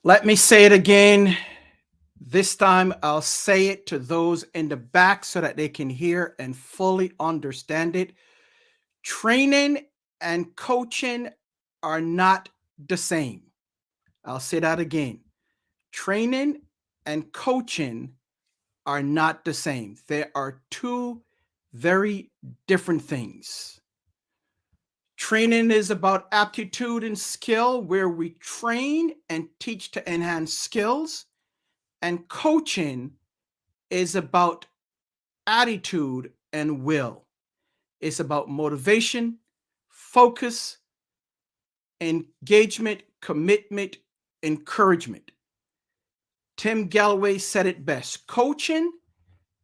Let me say it again. This time I'll say it to those in the back so that they can hear and fully understand it. Training and coaching are not the same. I'll say that again. Training and coaching are not the same. They are two very different things. Training is about aptitude and skill, where we train and teach to enhance skills. And coaching is about attitude and will. It's about motivation, focus, engagement, commitment, encouragement. Tim Gallwey said it best. Coaching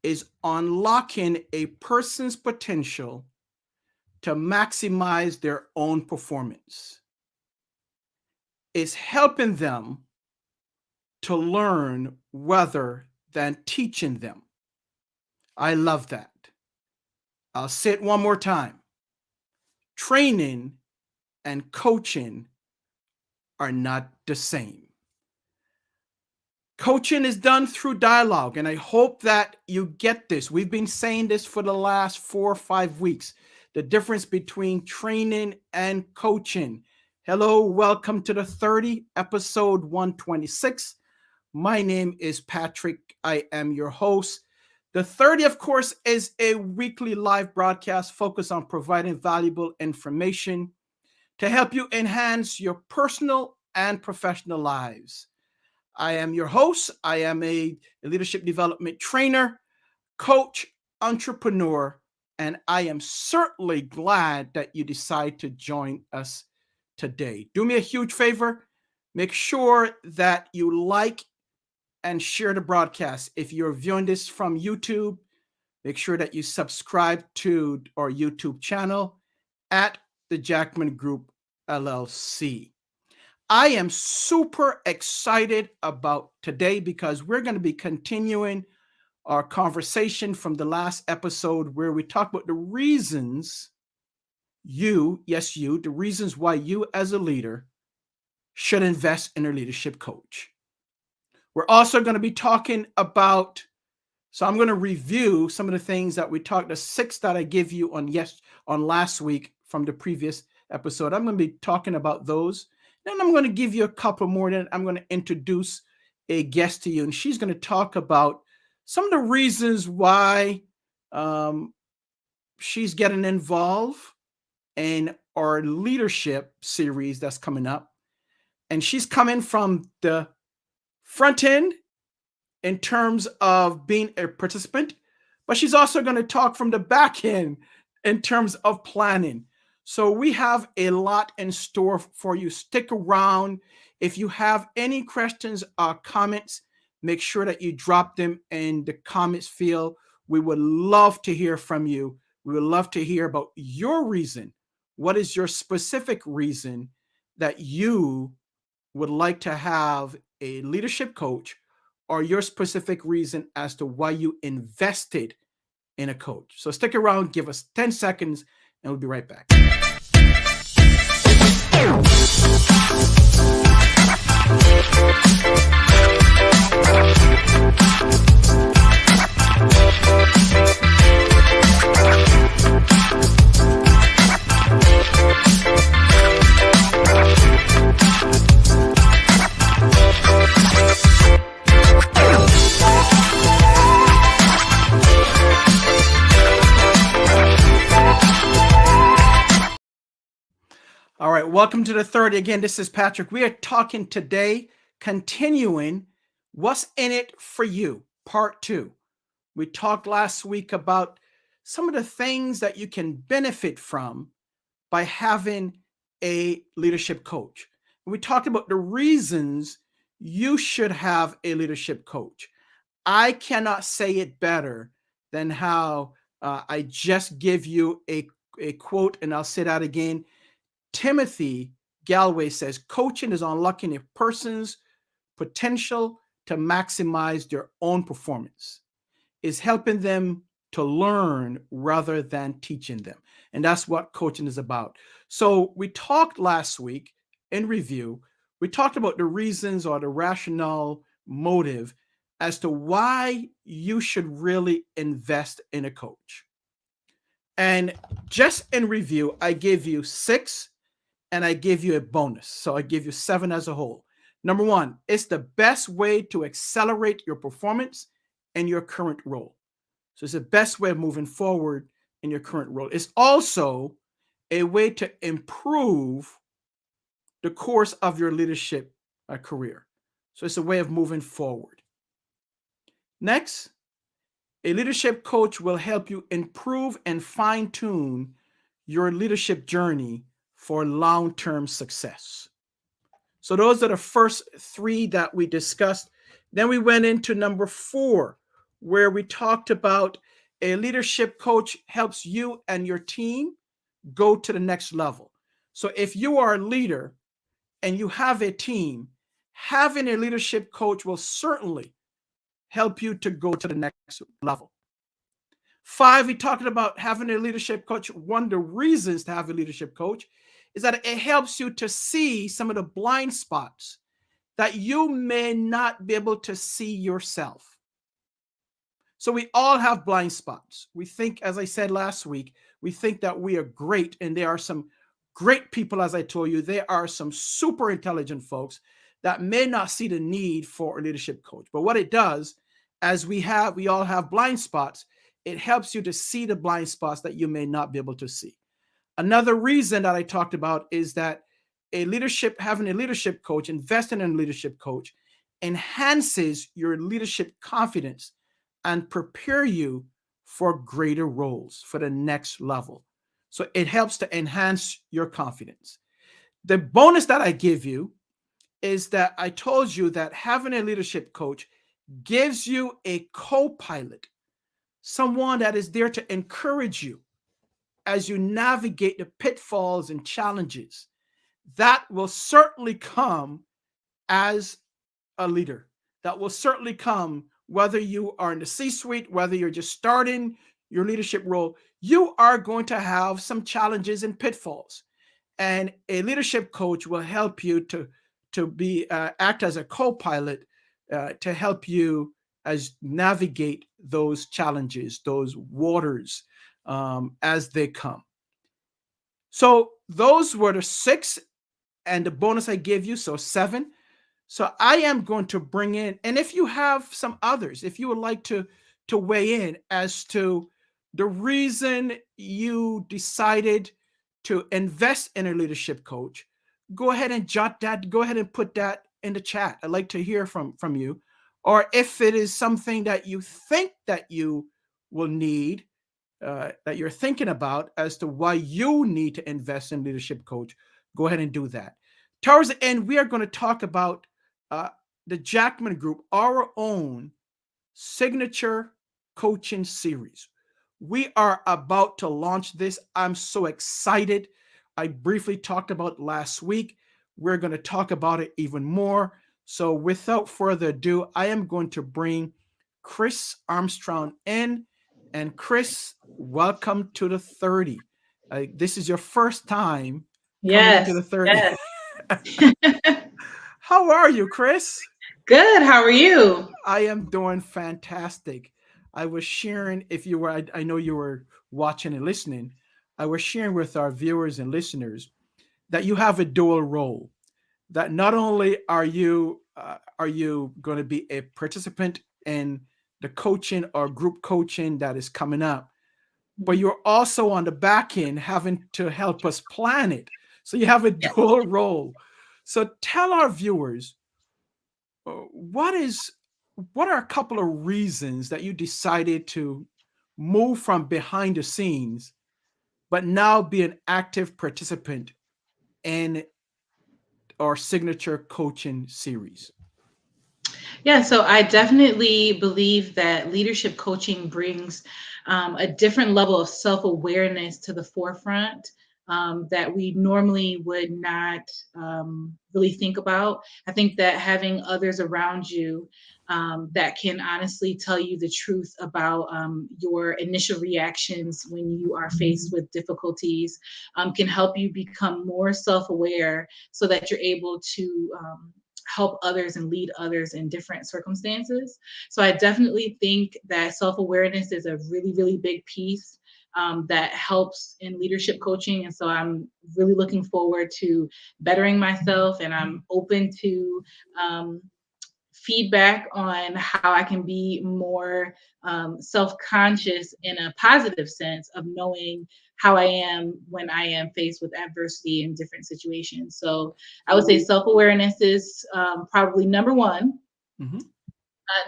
is unlocking a person's potential to maximize their own performance. It's helping them to learn rather than teaching them. I love that. I'll say it one more time. Training and coaching are not the same. Coaching is done through dialogue, and I hope that you get this. We've been saying this for the last 4 or 5 weeks. The difference between training and coaching. Hello, welcome to the 30, episode 126. My name is Patrick. I am your host. The 30, of course, is a weekly live broadcast focused on providing valuable information to help you enhance your personal and professional lives. I am your host. I am a leadership development trainer, coach, entrepreneur, and I am certainly glad that you decide to join us today. Do me a huge favor. Make sure that you like and share the broadcast. If you're viewing this from YouTube, make sure that you subscribe to our YouTube channel at the Jackman Group LLC. I am super excited about today because we're going to be continuing our conversation from the last episode where we talked about the reasons the reasons why you as a leader should invest in a leadership coach. We're also going to be talking about, so I'm going to review some of the things that we talked, the 6 that I give you on last week from the previous episode. I'm going to be talking about those. Then I'm going to give you a couple more. Then I'm going to introduce a guest to you, and she's going to talk about some of the reasons why she's getting involved in our leadership series that's coming up. And she's coming from the front end in terms of being a participant, but she's also going to talk from the back end in terms of planning. So we have a lot in store for you. Stick around. If you have any questions or comments, make sure that you drop them in the comments field. We would love to hear from you. We would love to hear about your reason. What is your specific reason that you would like to have a leadership coach, or your specific reason as to why you invested in a coach? So stick around, give us 10 seconds, and we'll be right back. All right, welcome to the 30. Again, this is Patrick. We are talking today, continuing What's in It for You, part 2. We talked last week about some of the things that you can benefit from by having a leadership coach. And we talked about the reasons you should have a leadership coach. I cannot say it better than how I just give you a quote, and I'll say that again. Timothy Gallwey says, coaching is unlocking a person's potential to maximize their own performance. It's helping them to learn rather than teaching them. And that's what coaching is about. So we talked last week in review. We talked about the reasons or the rationale motive as to why you should really invest in a coach. And just in review, I give you 6 and I give you a bonus. So I give you 7 as a whole. Number 1, it's the best way to accelerate your performance in your current role. So it's the best way of moving forward in your current role. It's also a way to improve the course of your leadership career. So it's a way of moving forward. Next, a leadership coach will help you improve and fine tune your leadership journey for long term success. So, those are the first 3 that we discussed. Then we went into number 4, where we talked about a leadership coach helps you and your team go to the next level. So, if you are a leader and you have a team, having a leadership coach will certainly help you to go to the next level. 5, we talked about having a leadership coach. One of the reasons to have a leadership coach is that it helps you to see some of the blind spots that you may not be able to see yourself. So we all have blind spots. We think, as I said last week, we think that we are great, and there are some great people, as I told you. There are some super intelligent folks that may not see the need for a leadership coach. But what it does, as we all have blind spots, it helps you to see the blind spots that you may not be able to see. Another reason that I talked about is that having a leadership coach, investing in a leadership coach, enhances your leadership confidence and prepare you for greater roles, for the next level. So it helps to enhance your confidence. The bonus that I give you is that I told you that having a leadership coach gives you a co-pilot, someone that is there to encourage you as you navigate the pitfalls and challenges. That will certainly come as a leader. That will certainly come whether you are in the C-suite, whether you're just starting your leadership role. You are going to have some challenges and pitfalls, and a leadership coach will help you to act as a co-pilot to help you as navigate those challenges, those waters as they come. So those were the 6 and the bonus I gave you, so 7. So I am going to bring in, and if you have some others, if you would like to weigh in as to the reason you decided to invest in a leadership coach, go ahead and go ahead and put that in the chat. I'd like to hear from you. Or if it is something that you think that you will need, that you're thinking about as to why you need to invest in leadership coach, go ahead and do that. Towards the end, we are going to talk about the Jackman Group, our own signature coaching series. We are about to launch this. I'm so excited. I briefly talked about it last week. We're going to talk about it even more. So without further ado, I am going to bring Cris Armstrong in. And Cris, welcome to the 30. This is your first time coming into the 30. Yes. How are you, Cris? Good. How are you? I am doing fantastic. I was sharing, if you were, I know you were watching and listening, I was sharing with our viewers and listeners that you have a dual role. That not only are you going to be a participant in the coaching or group coaching that is coming up, but you're also on the back end having to help us plan it. So you have a Yes. dual role. So tell our viewers what are a couple of reasons that you decided to move from behind the scenes, but now be an active participant in our signature coaching series? Yeah, so I definitely believe that leadership coaching brings a different level of self-awareness to the forefront. that we normally would not really think about. I think that having others around you that can honestly tell you the truth about your initial reactions when you are faced with difficulties can help you become more self aware so that you're able to. Help others and lead others in different circumstances. So I definitely think that self awareness is a really, really big piece that helps in leadership coaching. And so I'm really looking forward to bettering myself, and I'm open to um, feedback on how I can be more self-conscious in a positive sense of knowing how I am when I am faced with adversity in different situations. So I would say self-awareness is probably number one. Mm-hmm.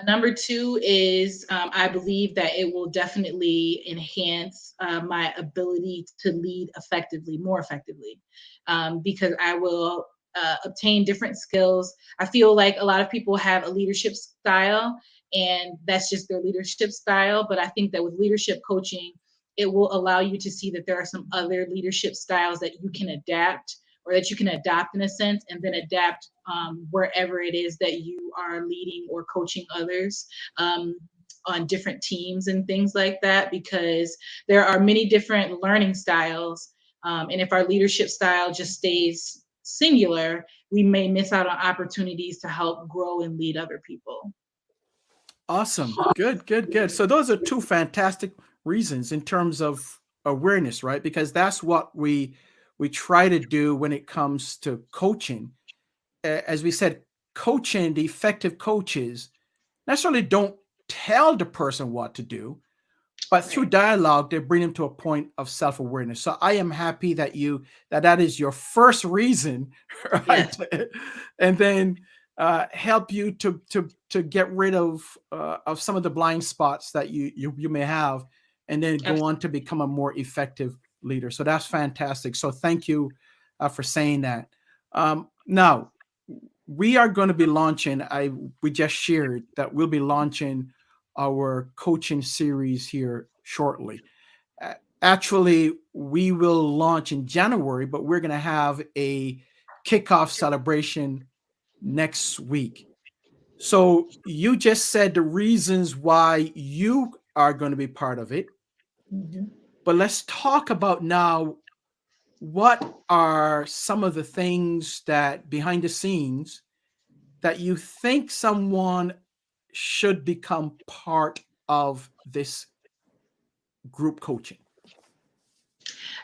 Number two is I believe that it will definitely enhance my ability to lead effectively, more effectively, because I will obtain different skills. I feel like a lot of people have a leadership style, and that's just their leadership style. But I think that with leadership coaching, it will allow you to see that there are some other leadership styles that you can adapt or that you can adopt in a sense, and then adapt wherever it is that you are leading or coaching others on different teams and things like that, because there are many different learning styles. And if our leadership style just stays singular, we may miss out on opportunities to help grow and lead other people. Awesome. Good, good, good. So those are two fantastic reasons in terms of awareness, right? Because that's what we try to do when it comes to coaching. As we said, coaching, the effective coaches necessarily don't tell the person what to do, but through Right. dialogue, they bring them to a point of self-awareness. So I am happy that that is your first reason, right? Yes. And then help you to get rid of some of the blind spots that you may have, and then go on to become a more effective leader. So that's fantastic. So thank you for saying that. Now we are going to be launching. We just shared that we'll be launching our coaching series here shortly. Actually, we will launch in January, but we're going to have a kickoff celebration next week. So you just said the reasons why you are going to be part of it, Mhm. but let's talk about now what are some of the things that behind the scenes that you think someone should become part of this group coaching?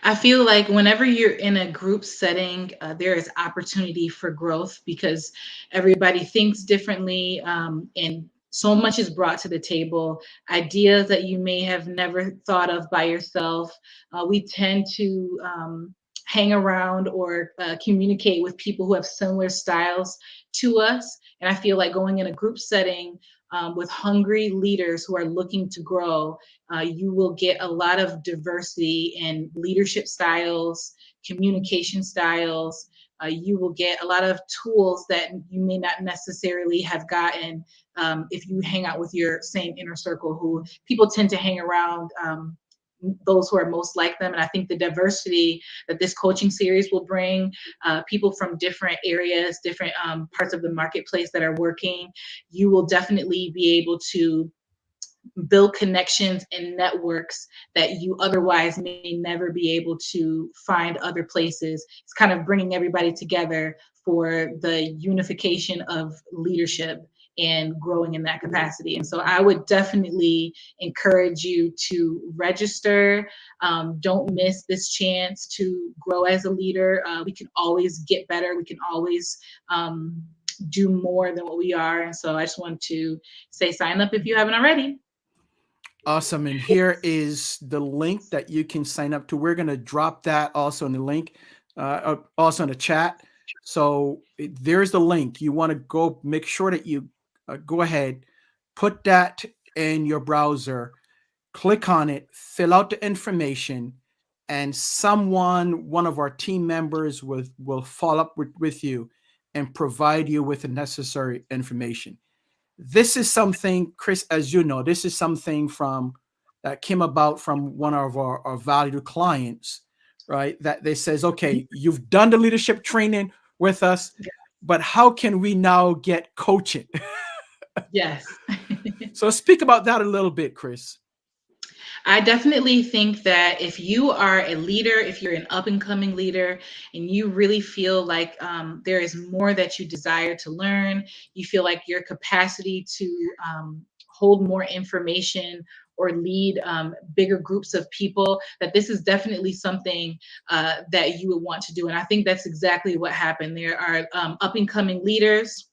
I feel like whenever you're in a group setting, there is opportunity for growth because everybody thinks differently, and so much is brought to the table. Ideas that you may have never thought of by yourself. We tend to hang around or communicate with people who have similar styles to us. And I feel like going in a group setting with hungry leaders who are looking to grow, you will get a lot of diversity in leadership styles, communication styles. You will get a lot of tools that you may not necessarily have gotten if you hang out with your same inner circle, who people tend to hang around those who are most like them. And I think the diversity that this coaching series will bring, people from different areas, different parts of the marketplace that are working, you will definitely be able to build connections and networks that you otherwise may never be able to find other places. It's kind of bringing everybody together for the unification of leadership and growing in that capacity. And so I would definitely encourage you to register. Don't miss this chance to grow as a leader. We can always get better. We can always do more than what we are. And so I just want to say sign up if you haven't already. Awesome. And here is the link that you can sign up to. We're going to drop that also in the link, also in the chat. So there's the link. You want to go make sure that you go ahead, put that in your browser, click on it, fill out the information, and one of our team members will follow up with you and provide you with the necessary information. This is something, Cris, as you know, this is something from that came about from one of our valued clients right? That they says, okay, you've done the leadership training with us, but how can we now get coaching? Yes. So speak about that a little bit, Cris. I definitely think that if you are a leader, if you're an up and coming leader, and you really feel like there is more that you desire to learn, you feel like your capacity to hold more information or lead bigger groups of people, that this is definitely something that you would want to do. And I think that's exactly what happened. There are up and coming leaders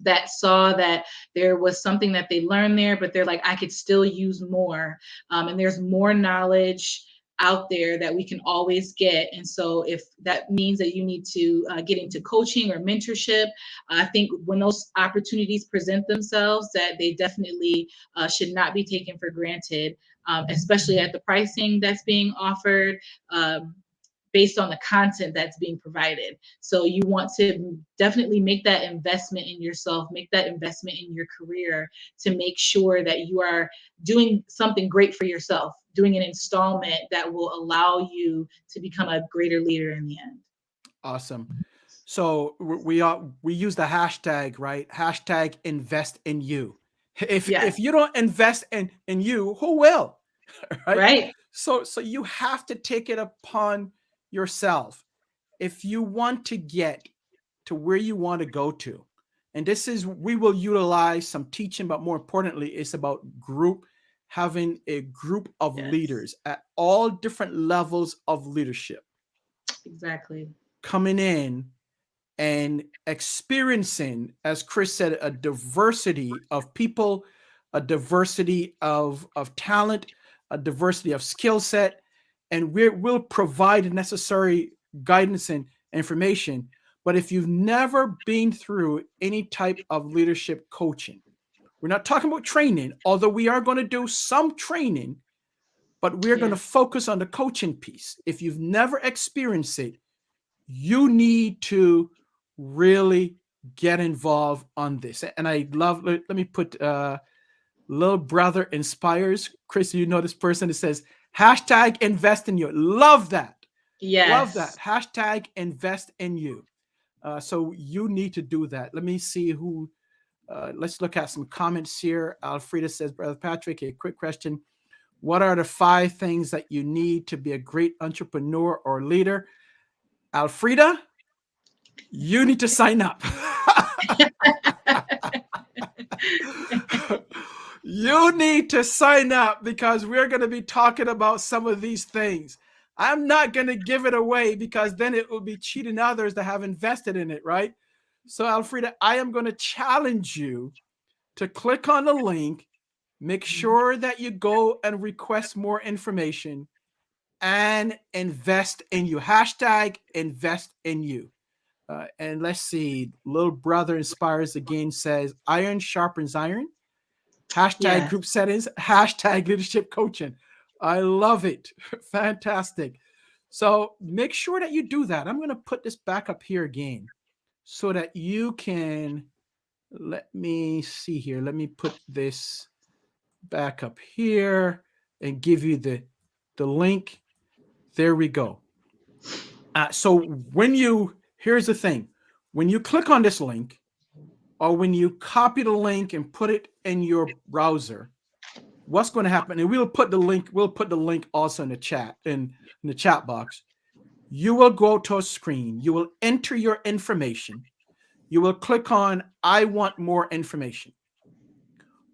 that saw that there was something that they learned there, but they're like, I could still use more. And there's more knowledge out there that we can always get. And so if that means that you need to get into coaching or mentorship, I think when those opportunities present themselves, that they definitely should not be taken for granted, especially at the pricing that's being offered. Based on the content that's being provided. So you want to definitely make that investment in yourself, make that investment in your career to make sure that you are doing something great for yourself, doing an installment that will allow you to become a greater leader in the end. Awesome. So we use the hashtag, right? Hashtag invest in you. If Yes, you don't invest in you, who will? Right? right? So you have to take it upon yourself if you want to get to where you want to go to. And this is, we will utilize some teaching, but more importantly, it's about having a group of Yes, leaders at all different levels of leadership exactly. coming in and experiencing, as Cris said, a diversity of people, a diversity of talent, a diversity of skill set, and we'll provide the necessary guidance and information. But if you've never been through any type of leadership coaching, we're not talking about training, although we are going to do some training, but we're going to Yes, focus on the coaching piece. If you've never experienced it, you need to really get involved on this. And I love, let me put little brother inspires. Cris, you know this person that says hashtag invest in you. Love that. Love that. yes, Hashtag invest in you. So you need to do that. Let me see who, let's look at some comments here. Alfreda says, Brother Patrick, a quick question. What are the 5 things that you need to be a great entrepreneur or leader? Alfreda, you need to sign up. You need to sign up because we're going to be talking about some of these things. I'm not going to give it away because then it will be cheating others that have invested in it, right? So, Alfreda, I am going to challenge you to click on the link, make sure that you go and request more information and invest in you. Hashtag invest in you. And let's see, little brother inspires again says iron sharpens iron. Hashtag yes. group settings, hashtag leadership coaching. I love it. Fantastic. So make sure that you do that. I'm going to put this back up here again so that you can, let me see here. Let me put this back up here and give you the link. There we go. So here's the thing. When you click on this link, or when you copy the link and put it in your browser, what's going to happen? And we'll put the link also in the chat, in the chat box. You will go to a screen. You will enter your information. You will click on, I want more information.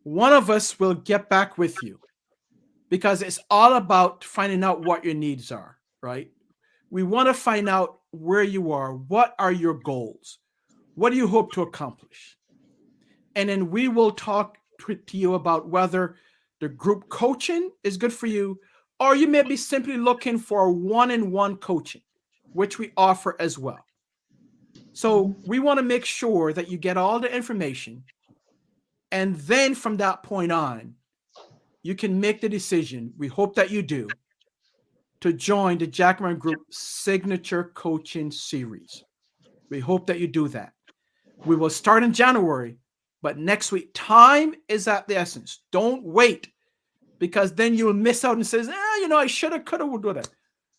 One of us will get back with you because it's all about finding out what your needs are, right? We want to find out where you are. What are your goals? What do you hope to accomplish? And then we will talk to you about whether the group coaching is good for you, or you may be simply looking for one-on-one coaching, which we offer as well. So we want to make sure that you get all the information. And then from that point on, you can make the decision, we hope that you do, to join the Jackman Group Signature Coaching Series. We hope that you do that. We will start in January, but next week, time is at the essence. Don't wait, because then you'll miss out and says, I should have, could have, would have,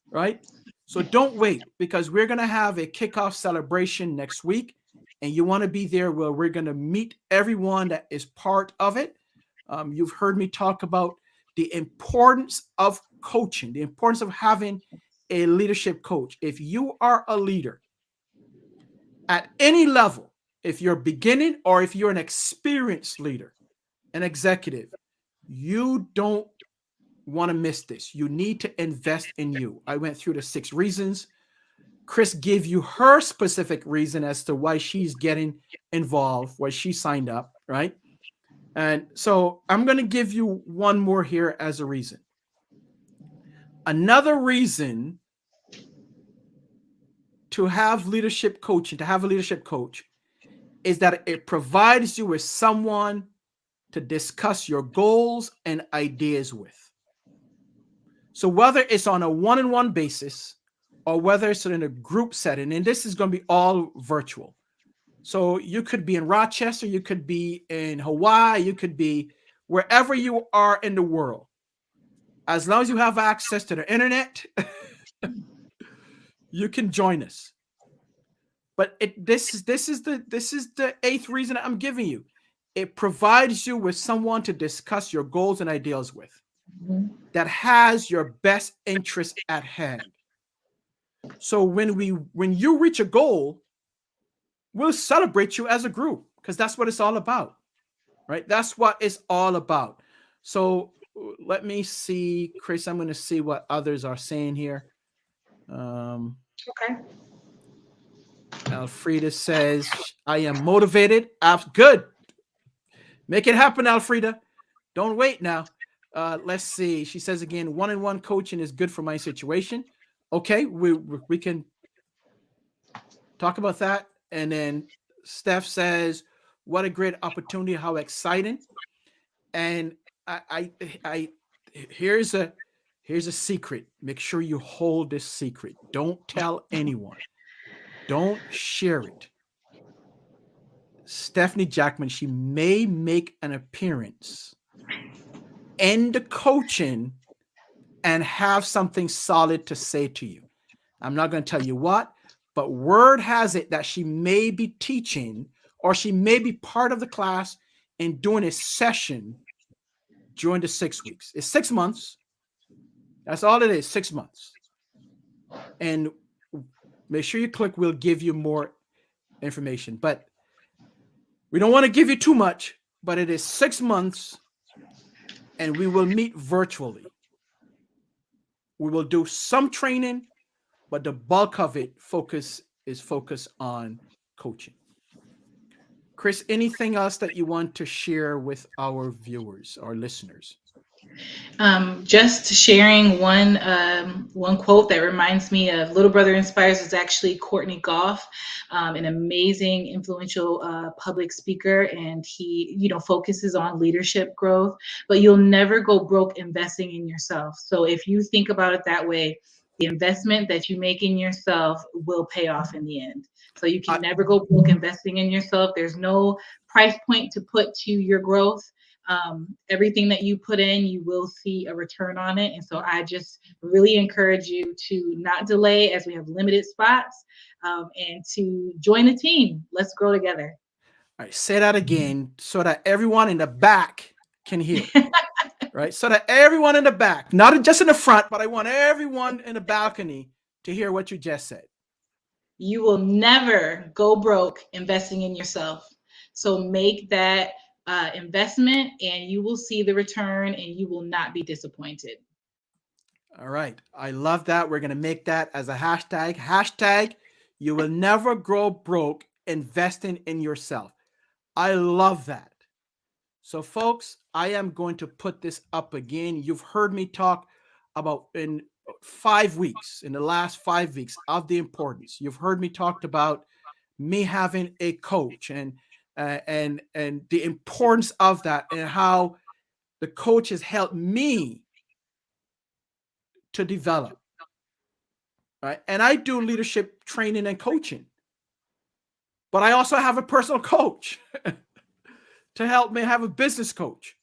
right? So don't wait, because we're going to have a kickoff celebration next week, and you want to be there where we're going to meet everyone that is part of it. You've heard me talk about the importance of coaching, the importance of having a leadership coach. If you are a leader at any level, if you're beginning or if you're an experienced leader, an executive, you don't want to miss this. You need to invest in you. I went through the 6 reasons. Cris gave you her specific reason as to why she's getting involved, why she signed up, right? And so I'm going to give you one more here as a reason. Another reason to have leadership coaching, to have a leadership coach, is that it provides you with someone to discuss your goals and ideas with. So whether it's on a one-on-one basis or whether it's in a group setting, and this is going to be all virtual. So you could be in Rochester, you could be in Hawaii, you could be wherever you are in the world. As long as you have access to the internet, you can join us. But this is the 8th reason I'm giving you. It provides you with someone to discuss your goals and ideals with, that has your best interest at hand. So when you reach a goal, we'll celebrate you as a group, because that's what it's all about, right? That's what it's all about. So let me see, Cris, I'm going to see what others are saying here. Okay. Alfreda says, I am motivated. Good. Make it happen, Alfreda. Don't wait now. Let's see. She says again, one-on-one coaching is good for my situation. Okay, we can talk about that. And then Steph says, what a great opportunity, how exciting. And I here's a secret. Make sure you hold this secret. Don't tell anyone. Don't share it. Stephanie Jackman, she may make an appearance in the coaching and have something solid to say to you. I'm not going to tell you what, but word has it that she may be teaching, or she may be part of the class and doing a session during the 6 weeks. It's 6 months. That's all it is, 6 months. And make sure you click, we'll give you more information. But we don't want to give you too much, but it is 6 months, and we will meet virtually. We will do some training, but the bulk of it is focused on coaching. Cris, anything else that you want to share with our viewers, our listeners? Just sharing one quote that reminds me of Little Brother Inspires is actually Courtney Goff, an amazing, influential public speaker, and he, focuses on leadership growth. But you'll never go broke investing in yourself. So if you think about it that way, the investment that you make in yourself will pay off in the end. So you can never go broke investing in yourself. There's no price point to put to your growth. Everything that you put in, you will see a return on it. And so I just really encourage you to not delay, as we have limited spots, and to join the team. Let's grow together. All right, say that again so that everyone in the back can hear. Right? So that everyone in the back, not just in the front, but I want everyone in the balcony to hear what you just said. You will never go broke investing in yourself. So make that investment, and you will see the return, and you will not be disappointed. All right. I love that. We're going to make that as a hashtag. Hashtag, you will never grow broke investing in yourself. I love that. So, folks, I am going to put this up again. You've heard me talk about in 5 weeks, in the last 5 weeks, of the importance. You've heard me talk about me having a coach and the importance of that, and how the coach has helped me to develop. Right? And I do leadership training and coaching, but I also have a personal coach to help me, have a business coach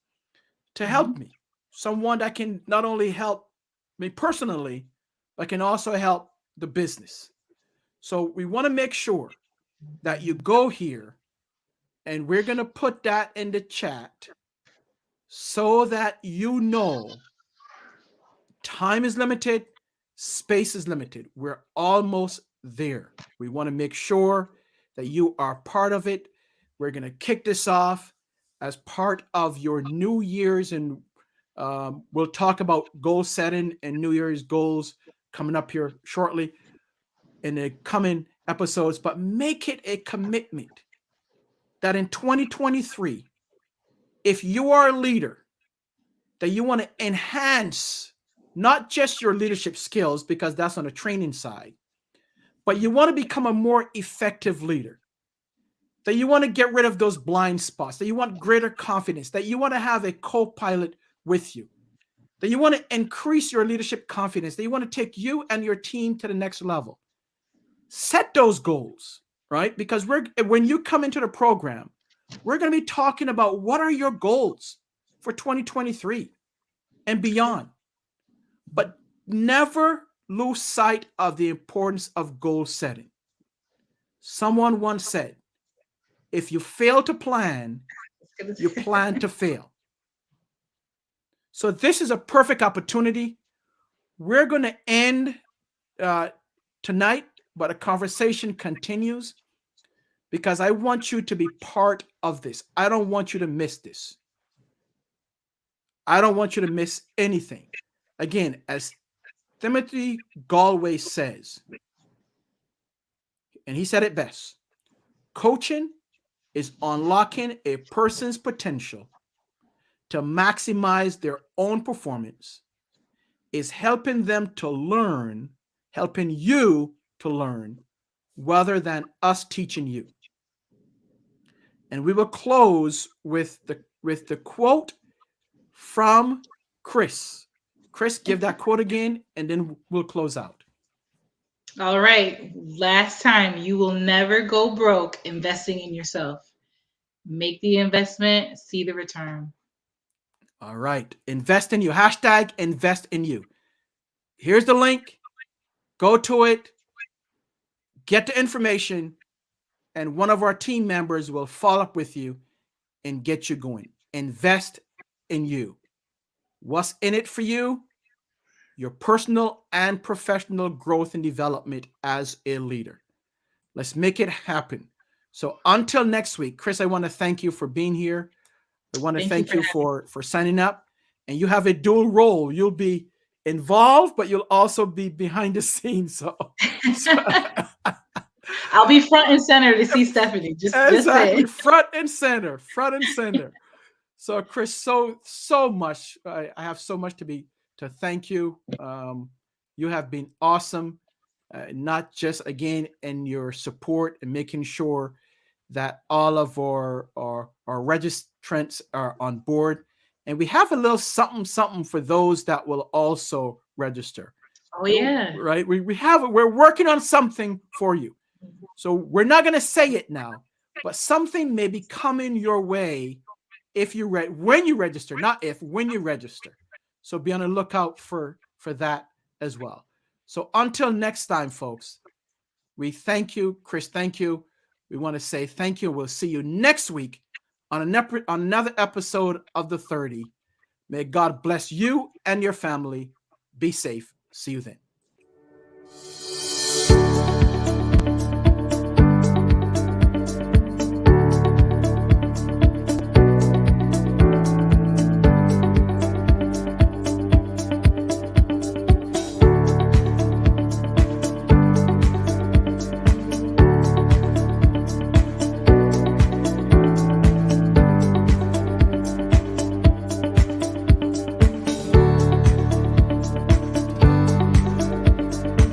to help me, someone that can not only help me personally, but can also help the business. So we want to make sure that you go here, and we're going to put that in the chat so that you know time is limited, space is limited. We're almost there. We want to make sure that you are part of it. We're going to kick this off as part of your New Year's, and we'll talk about goal setting and New Year's goals coming up here shortly in the coming episodes. But make it a commitment that in 2023, if you are a leader, that you want to enhance not just your leadership skills, because that's on the training side, but you want to become a more effective leader, that you want to get rid of those blind spots, that you want greater confidence, that you want to have a co-pilot with you, that you want to increase your leadership confidence, that you want to take you and your team to the next level. Set those goals, right? Because when you come into the program, we're going to be talking about what are your goals for 2023 and beyond. But never lose sight of the importance of goal setting. Someone once said, if you fail to plan, you plan to fail. So this is a perfect opportunity. We're going to end tonight, but a conversation continues because I want you to be part of this. I don't want you to miss this. I don't want you to miss anything. Again, as Timothy Gallwey says, and he said it best, coaching is unlocking a person's potential to maximize their own performance, is helping them to learn, helping you to learn, rather than us teaching you. And we will close with the quote from Cris. Cris, give that quote again, and then we'll close out. All right. Last time, you will never go broke investing in yourself. Make the investment, see the return. All right. Invest in you. Hashtag invest in you. Here's the link. Go to it. Get the information, and one of our team members will follow up with you and get you going. Invest in you. What's in it for you? Your personal and professional growth and development as a leader. Let's make it happen. So until next week, Cris, I want to thank you for being here. I want to thank you for signing up. And you have a dual role. You'll be involved, but you'll also be behind the scenes. So I'll be front and center to see Stephanie. Exactly. Front and center. So Cris, so much. I have so much to thank you. You have been awesome, not just again in your support and making sure that all of our registrants are on board, and we have a little something for those that will also register. Oh yeah, right. We're working on something for you, so we're not going to say it now, but something may be coming your way when you register, not if, when you register. So be on the lookout for that as well. So until next time, folks, we thank you. Cris, thank you. We want to say thank you. We'll see you next week on another episode of The 30. May God bless you and your family. Be safe. See you then.